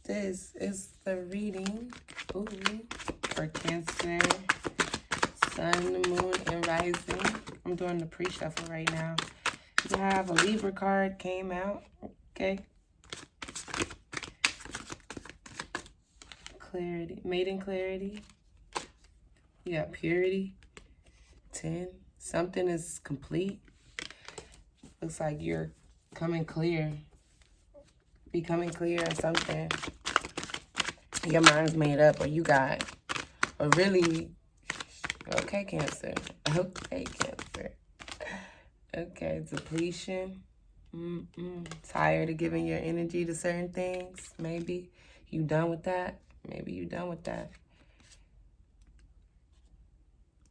This is the reading for Cancer, Sun, Moon, and Rising. I'm doing the pre-shuffle right now. You have a Libra card came out, okay? Clarity, maiden clarity. You got purity, 10. Something is complete. Looks like you're coming clear. Becoming clear on something. Your mind's made up, or you got a really, okay, Cancer. Okay, Cancer. Okay, depletion. Tired of giving your energy to certain things. Maybe you done with that. Maybe you done with that.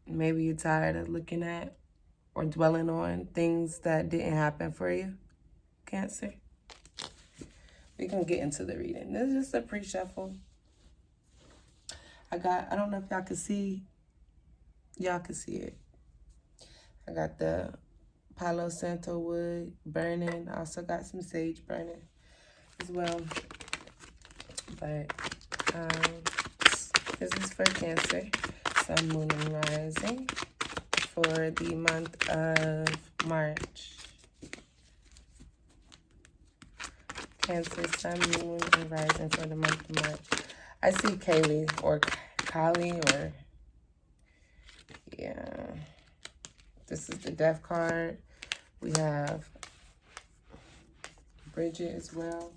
Maybe you're tired of looking at or dwelling on things that didn't happen for you, Cancer. We're going to get into the reading. This is just a pre-shuffle. I don't know if y'all can see. Y'all can see it. I got the Palo Santo wood burning. I also got some sage burning as well. But this is for Cancer, Sun, Moon, and Rising for the month of March. Cancer, Sun, Moon, and Rising for the month of March. I see Kaylee or Kali or, yeah. This is the Death card. We have Bridget as well.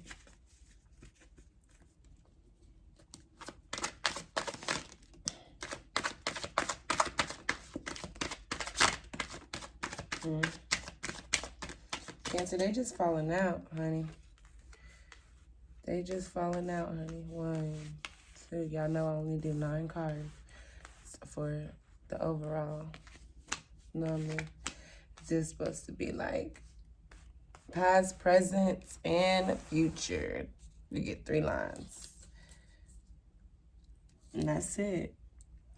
Cancer, they just falling out, honey. They just falling out, honey. 1, 2. Y'all know I only do 9 cards for the overall. Normally, it's just supposed to be like past, present, and future. You get 3 lines. And that's it.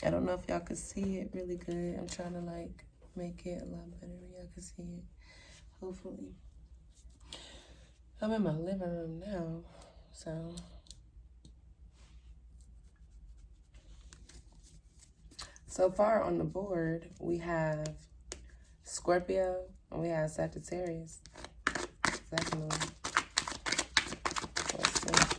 I don't know if y'all can see it really good. I'm trying to like make it a lot better where y'all can see it. Hopefully. I'm in my living room now, so. So far on the board, we have Scorpio and we have Sagittarius. That's moon. Let's see.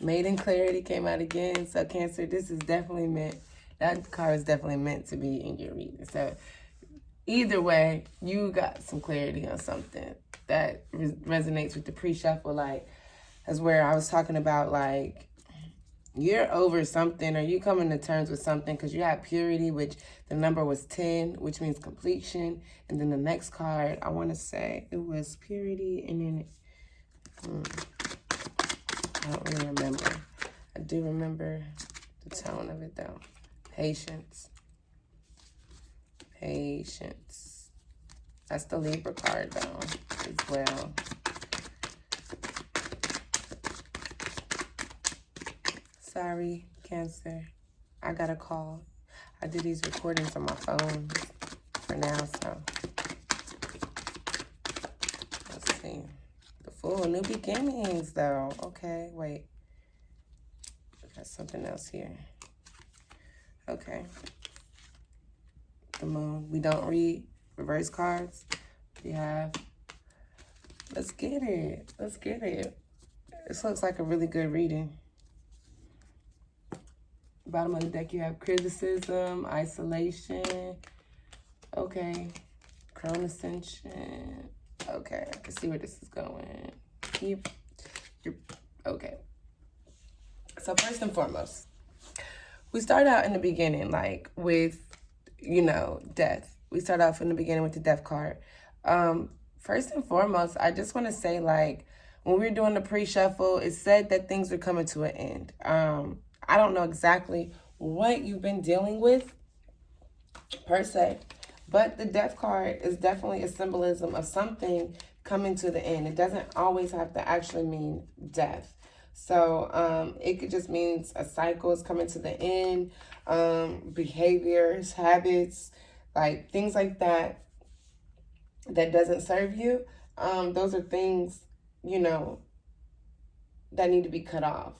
Maiden clarity came out again. So Cancer, this is definitely meant, that card is definitely meant to be in your reading. So either way, you got some clarity on something that resonates with the pre-shuffle. Like, that's where I was talking about, like, you're over something or you coming to terms with something because you had purity, which the number was 10, which means completion. And then the next card, I want to say it was purity and then I don't really remember. I do remember the tone of it though. Patience. Patience. That's the Libra card though as well. Sorry, Cancer. I got a call. I do these recordings on my phone for now, so. Let's see. The Fool, new beginnings, though. Okay, wait. Got something else here. Okay. The Moon. We don't read reverse cards. We have. Let's get it. Let's get it. This looks like a really good reading. Bottom of the deck, you have criticism, isolation. Okay. Crown ascension. Okay, I can see where this is going. Okay. So first and foremost, we start out in the beginning, like with, you know, death. We start off in the beginning with the Death card. First and foremost, I just want to say, like, when we were doing the pre-shuffle, it said that things are coming to an end. I don't know exactly what you've been dealing with, per se, But the death card is definitely a symbolism of something coming to the end. It doesn't always have to actually mean death. So it could just means a cycle is coming to the end, behaviors, habits, like things like that that doesn't serve you. Those are things, you know, that need to be cut off.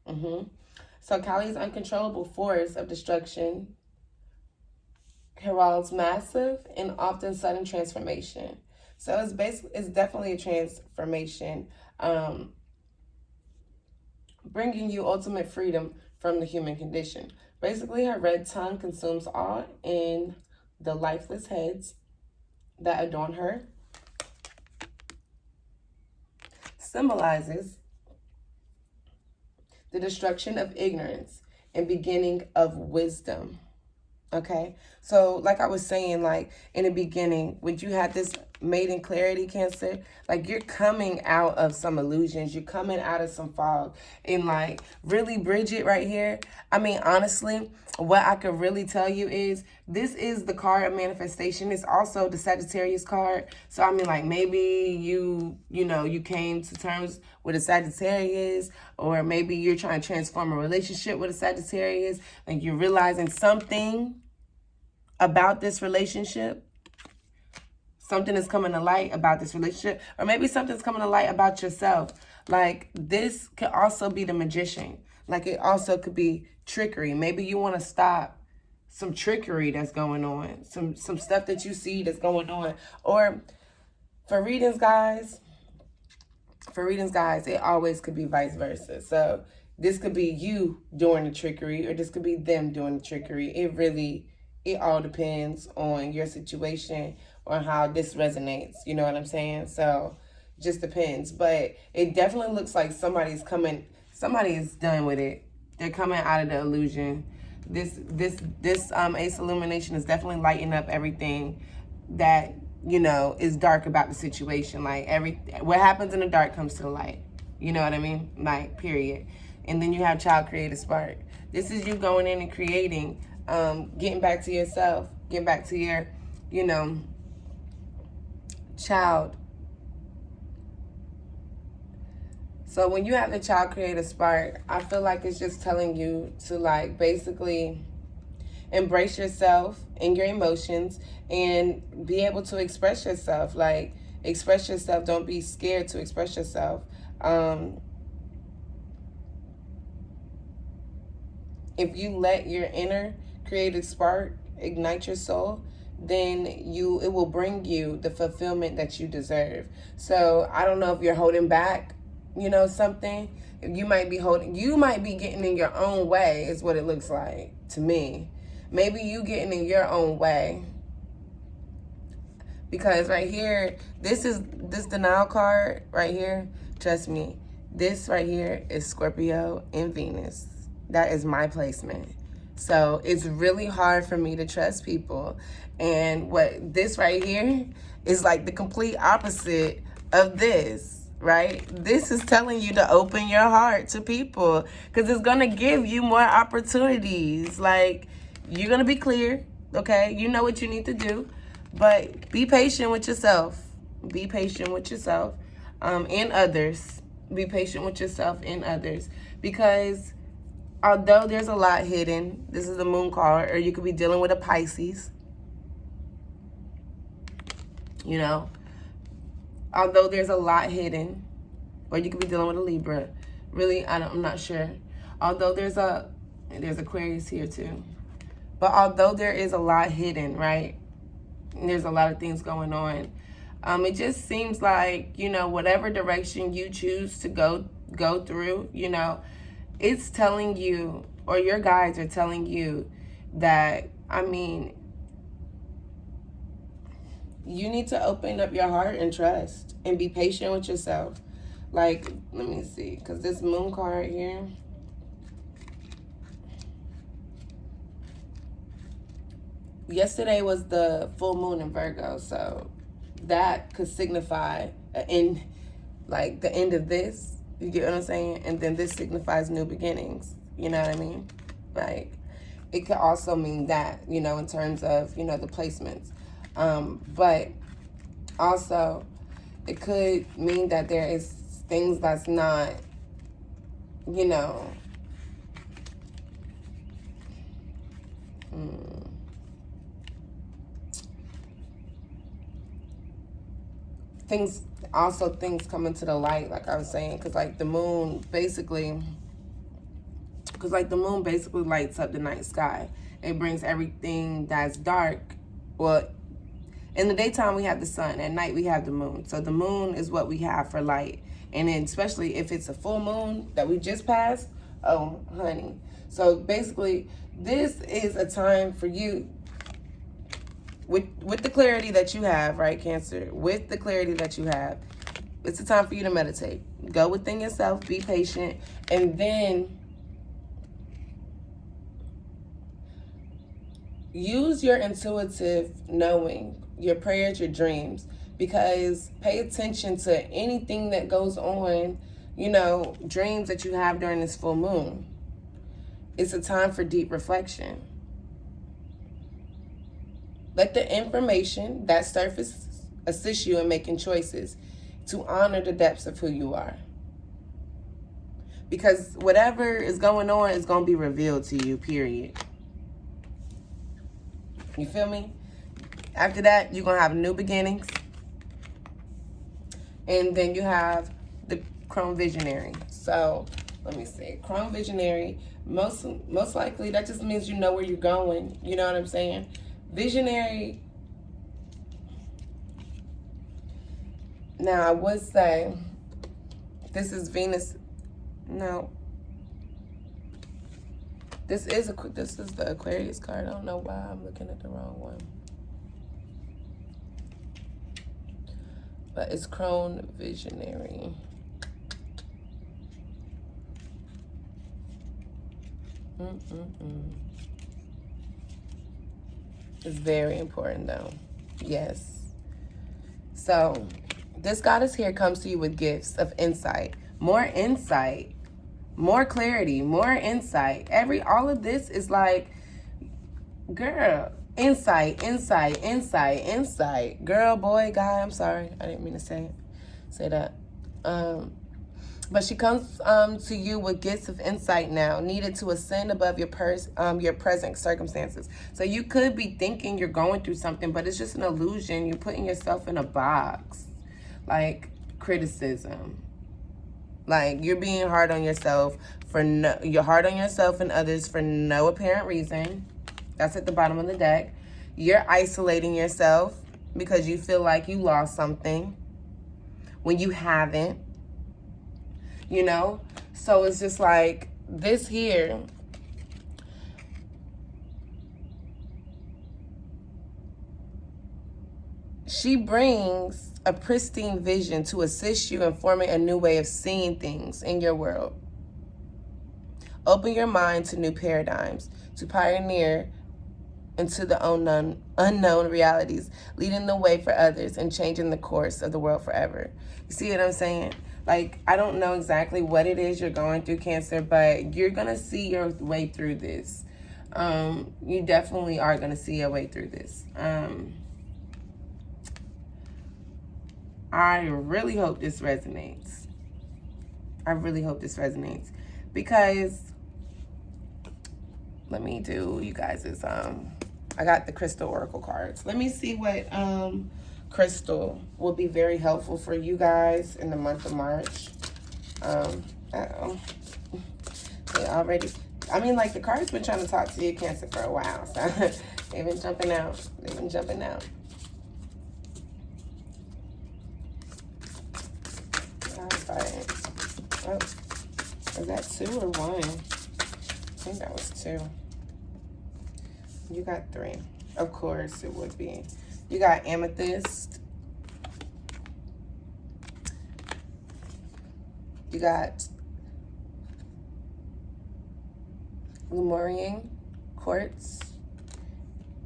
So Kali's uncontrollable force of destruction heralds massive and often sudden transformation. So it's definitely a transformation, bringing you ultimate freedom from the human condition. Basically, her red tongue consumes all in the lifeless heads that adorn her. Symbolizes the destruction of ignorance and beginning of wisdom. Okay, so like I was saying, like in the beginning, when you had this maiden clarity, Cancer, like you're coming out of some illusions, you're coming out of some fog. And like really, Bridget, right here, I mean, honestly, what I could really tell you is this is the card of manifestation. It's also the Sagittarius card. So I mean, like maybe you came to terms with a Sagittarius, or maybe you're trying to transform a relationship with a Sagittarius, and you're realizing something about this relationship. Something is coming to light about this relationship, or maybe something's coming to light about yourself. Like this could also be the Magician. Like it also could be trickery. Maybe you want to stop some trickery that's going on, some stuff that you see that's going on. Or for readings, guys, it always could be vice versa. So this could be you doing the trickery, or this could be them doing the trickery. It all depends on your situation, on how this resonates. You know what I'm saying? So just depends. But it definitely looks like somebody is done with it. They're coming out of the illusion. This Ace Illumination is definitely lighting up everything that, is dark about the situation. Like what happens in the dark comes to the light. You know what I mean? Like, period. And then you have Child Creative Spark. This is you going in and creating, getting back to yourself, getting back to your, child. So when you have the Child Creative Spark, I feel like it's just telling you to like basically embrace yourself and your emotions and be able to express yourself. Like express yourself. Don't be scared to express yourself. If you let your inner creative spark ignite your soul, then it will bring you the fulfillment that you deserve. So I don't know if you're holding back, something. You might be getting in your own way, is what it looks like to me. Maybe you getting in your own way. Because right here, this denial card right here, trust me, this right here is Scorpio and Venus. That is my placement. So it's really hard for me to trust people. And what this right here is like the complete opposite of this, right? This is telling you to open your heart to people because it's going to give you more opportunities. Like, you're going to be clear, okay? You know what you need to do, but be patient with yourself. Be patient with yourself and others. Be patient with yourself and others, because although there's a lot hidden, this is the Moon card, or you could be dealing with a Pisces, although there's a lot hidden, or you could be dealing with a Libra. Really, I'm not sure. Although there's Aquarius here too. But although there is a lot hidden, right? And there's a lot of things going on. It just seems like, whatever direction you choose to go through, it's telling you, or your guides are telling you that, you need to open up your heart and trust and be patient with yourself. Like, let me see, because this Moon card here, yesterday was the full moon in Virgo, so that could signify the end of this. You get what I'm saying? And then this signifies new beginnings. You know what I mean? Like, it could also mean that, in terms of, the placements. But also, it could mean that there is things that's not, you know, things coming to the light, like I was saying, because like the moon basically lights up the night sky. It brings everything that's dark. Well, in the daytime we have the sun, at night we have the moon. So the moon is what we have for light. And then especially if it's a full moon that we just passed, oh honey. So basically this is a time for you, with the clarity that you have, right, Cancer? With the clarity that you have, it's a time for you to meditate. Go within yourself, be patient, and then use your intuitive knowing, your prayers, your dreams, because pay attention to anything that goes on, you know, dreams that you have during this full moon. It's a time for deep reflection. Let the information that surfaces assist you in making choices to honor the depths of who you are. Because whatever is going on is going to be revealed to you, period. You feel me? After that, you're going to have new beginnings. And then you have the Chrome Visionary. So, let me see. Chrome Visionary, most likely, that just means you know where you're going. You know what I'm saying? Visionary. Now, I would say this is Venus. No. This is the Aquarius card. I don't know why I'm looking at the wrong one. But it's Chrome Visionary. It's very important though. Yes. So this goddess here comes to you with gifts of insight, more clarity, more insight. All of this is like, girl, insight. Girl, boy, guy, I'm sorry. I didn't mean to say that. But she comes to you with gifts of insight now, needed to ascend above your present circumstances. So you could be thinking you're going through something, but it's just an illusion. You're putting yourself in a box, like criticism. Like you're being hard on yourself you're hard on yourself and others for no apparent reason. That's at the bottom of the deck. You're isolating yourself because you feel like you lost something when you haven't. You know? So it's just like this here. She brings a pristine vision to assist you in forming a new way of seeing things in your world. Open your mind to new paradigms, to pioneer into the unknown realities, leading the way for others and changing the course of the world forever. You see what I'm saying? Like, I don't know exactly what it is you're going through, Cancer, but you're going to see your way through this. You definitely are going to see your way through this. I really hope this resonates. Because let me do you guys' I got the crystal oracle cards. Let me see what crystal will be very helpful for you guys in the month of March. They already, I mean, like, the cards been trying to talk to you, Cancer, for a while. So they've been jumping out. All right. Oh, is that 2 or 1? I think that was 2. You got 3. Of course it would be. You got Amethyst. You got Lemurian Quartz.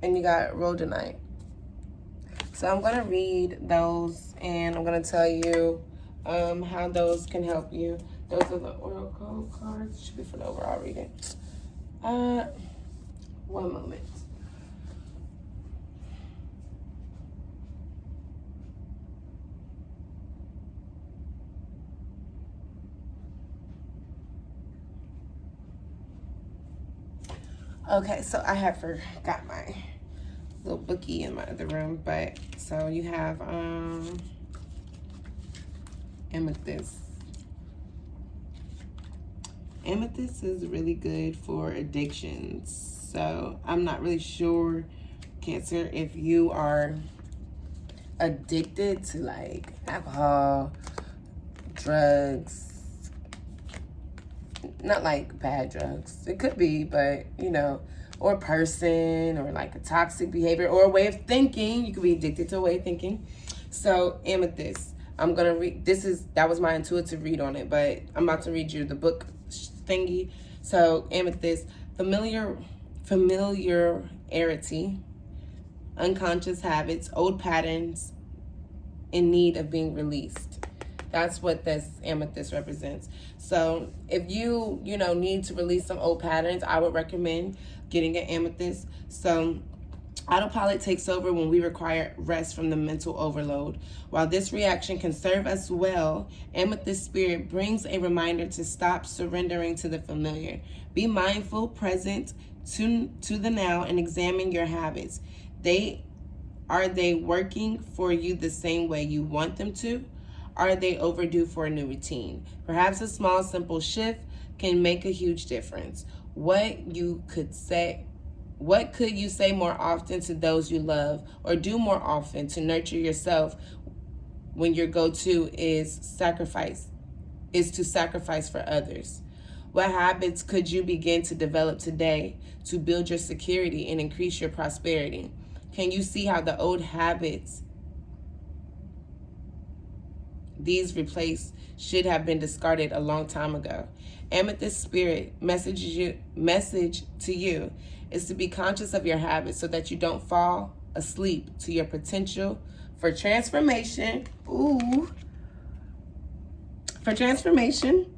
And you got Rhodonite. So I'm going to read those and I'm going to tell you how those can help you. Those are the oracle cards. Should be for the overall reading. One moment. Okay, so I have forgot my little bookie in my other room, but so you have amethyst. Amethyst is really good for addictions. So I'm not really sure, Cancer, if you are addicted to like alcohol, drugs, not like bad drugs. It could be, but you know, or a person, or like a toxic behavior, or a way of thinking. You could be addicted to a way of thinking. So amethyst, I'm gonna read. That was my intuitive read on it, but I'm about to read you the book thingy. So amethyst, familiarity, unconscious habits, old patterns in need of being released. That's what this amethyst represents. So if you need to release some old patterns, I would recommend getting an amethyst. So autopilot takes over when we require rest from the mental overload. While this reaction can serve us well, amethyst spirit brings a reminder to stop surrendering to the familiar. Be mindful, present to the now, and examine your habits. Are they working for you the same way you want them to? Are they overdue for a new routine? Perhaps a small, simple shift can make a huge difference. What could you say more often to those you love, or do more often to nurture yourself when your go-to is to sacrifice for others? What habits could you begin to develop today to build your security and increase your prosperity? Can you see how the old habits these replaced should have been discarded a long time ago? Amethyst spirit message to you is to be conscious of your habits so that you don't fall asleep to your potential for transformation. For transformation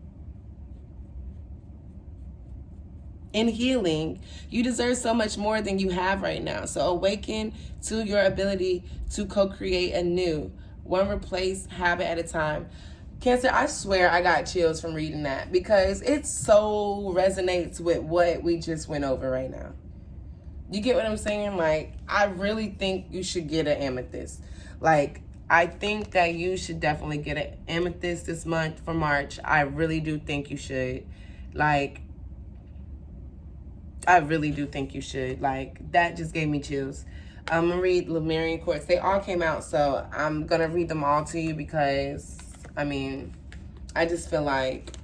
and healing. You deserve so much more than you have right now. So awaken to your ability to co-create anew, one replace habit at a time. Cancer, I swear I got chills from reading that because it so resonates with what we just went over right now. You get what I'm saying? Like, I really think you should get an amethyst. Like, I think that you should definitely get an amethyst this month for March. I really do think you should. Like, I really do think you should. Like, that just gave me chills. I'm going to read Lemurian Quartz. They all came out, so I'm going to read them all to you because, I mean, I just feel like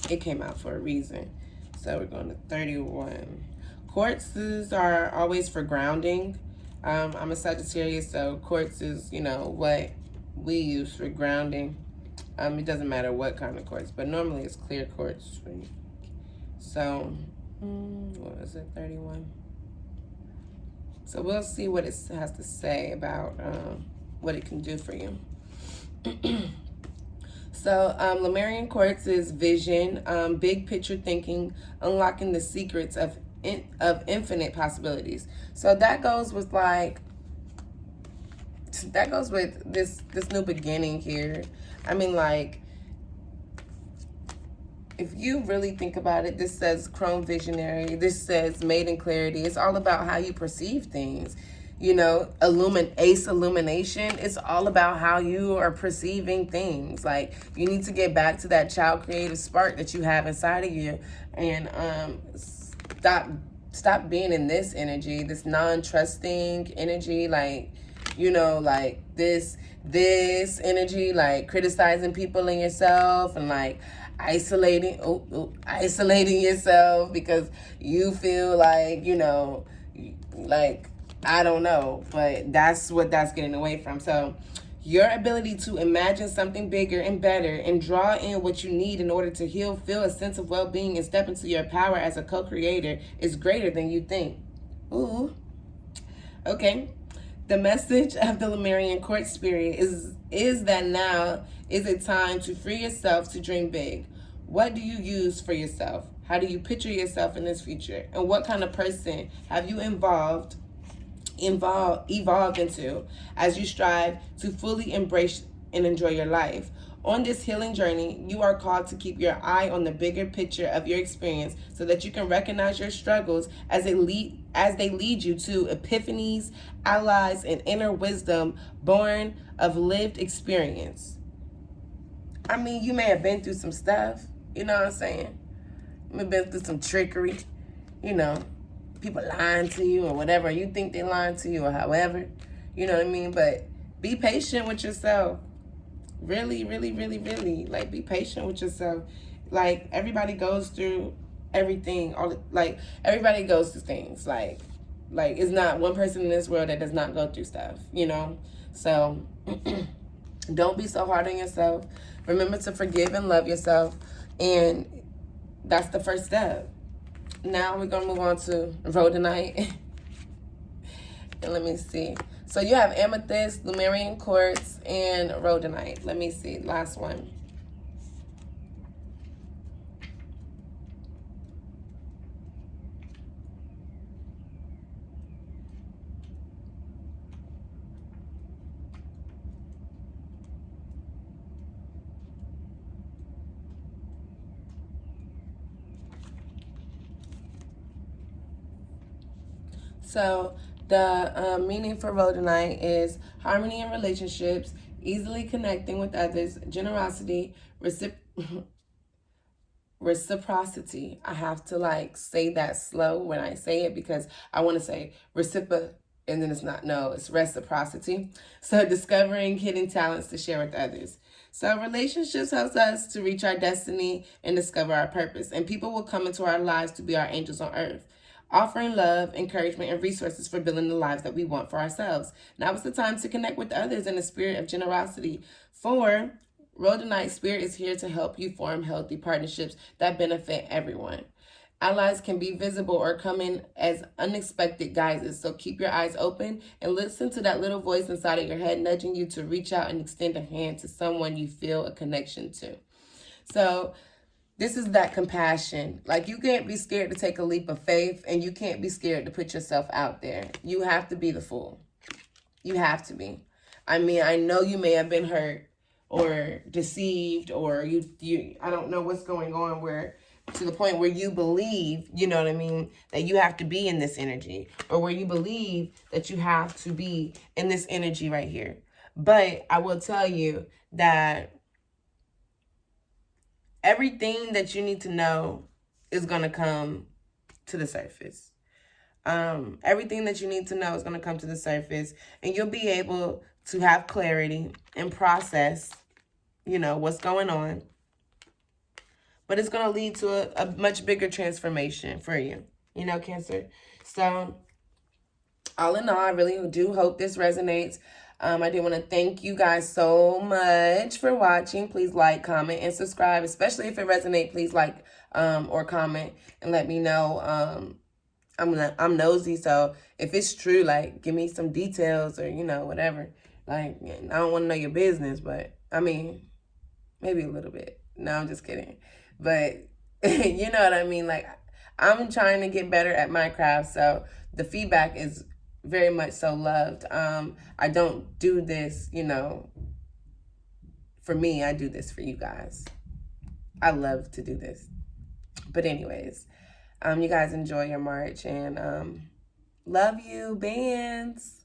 it came out for a reason. So we're going to 31. Quartzes are always for grounding. I'm a Sagittarius, so quartz is, what we use for grounding. It doesn't matter what kind of quartz, but normally it's clear quartz. So, what is it, 31? So we'll see what it has to say about what it can do for you. So Lemurian Quartz is vision, big picture thinking, unlocking the secrets of infinite possibilities. So that goes with this new beginning here. I mean, like, if you really think about it, this says Chrome Visionary. This says Made in Clarity. It's all about how you perceive things. Ace Illumination. It's all about how you are perceiving things. Like, you need to get back to that child creative spark that you have inside of you, and stop being in this energy, this non-trusting energy, like, like this energy, like like people and yourself, and like isolating yourself because you feel like, like, I don't know, but that's what that's getting away from. So your ability to imagine something bigger and better and draw in what you need in order to heal, feel a sense of well-being, and step into your power as a co-creator is greater than you think. Ooh. Okay. The message of the Lemurian Quartz spirit is that now is a time to free yourself to dream big. What do you use for yourself? How do you picture yourself in this future? And what kind of person have you evolved into as you strive to fully embrace and enjoy your life? On this healing journey, you are called to keep your eye on the bigger picture of your experience so that you can recognize your struggles as they lead you to epiphanies, allies, and inner wisdom born of lived experience. I mean, you may have been through some stuff, you know what I'm saying? You may have been through some trickery, you know, people lying to you or whatever. You think they're lying to you or however, you know what I mean? But be patient with yourself. Really, really, really, really. Like, be patient with yourself. Like, everybody goes through everything. Everybody goes through things. Like, it's not one person in this world that does not go through stuff, you know? So, don't be so hard on yourself. Remember to forgive and love yourself. And that's the first step. Now we're going to move on to rhodonite. And let me see. So you have amethyst, Lemurian quartz, and rhodonite. Let me see. Last one. So the meaning for rhodonite is harmony in relationships, easily connecting with others, generosity, reciprocity. I have to like say that slow when I say it because I want to say and then it's not. No, it's reciprocity. So discovering hidden talents to share with others. So relationships helps us to reach our destiny and discover our purpose. And people will come into our lives to be our angels on earth, offering love, encouragement, and resources for building the lives that we want for ourselves. Now is the time to connect with others in a spirit of generosity. For rhodonite spirit is here to help you form healthy partnerships that benefit everyone. Allies can be visible or come in as unexpected guises, so keep your eyes open and listen to that little voice inside of your head nudging you to reach out and extend a hand to someone you feel a connection to. So this is that compassion. Like, you can't be scared to take a leap of faith, and you can't be scared to put yourself out there. You have to be the fool. You have to be. I mean, I know you may have been hurt or deceived, or you I don't know what's going on where to the point where you believe, you know what I mean, that you have to be in this energy, or where you believe that you have to be in this energy right here. But I will tell you that everything that you need to know is going to come to the surface. Everything that you need to know is going to come to the surface, and you'll be able to have clarity and process, you know, what's going on. But it's going to lead to a much bigger transformation for you, you know, Cancer. So all in all, I really do hope this resonates. I do want to thank you guys so much for watching. Please like, comment, and subscribe. Especially if it resonates, please like or comment and let me know. I'm nosy, so if it's true, like, give me some details or, you know, whatever. Like, I don't want to know your business, but, I mean, maybe a little bit. No, I'm just kidding. But, you know what I mean? Like, I'm trying to get better at my craft, so the feedback is very much so loved. I don't do this, you know, for me. I do this for you guys. I love to do this. But anyways, you guys enjoy your March, and love you, bands.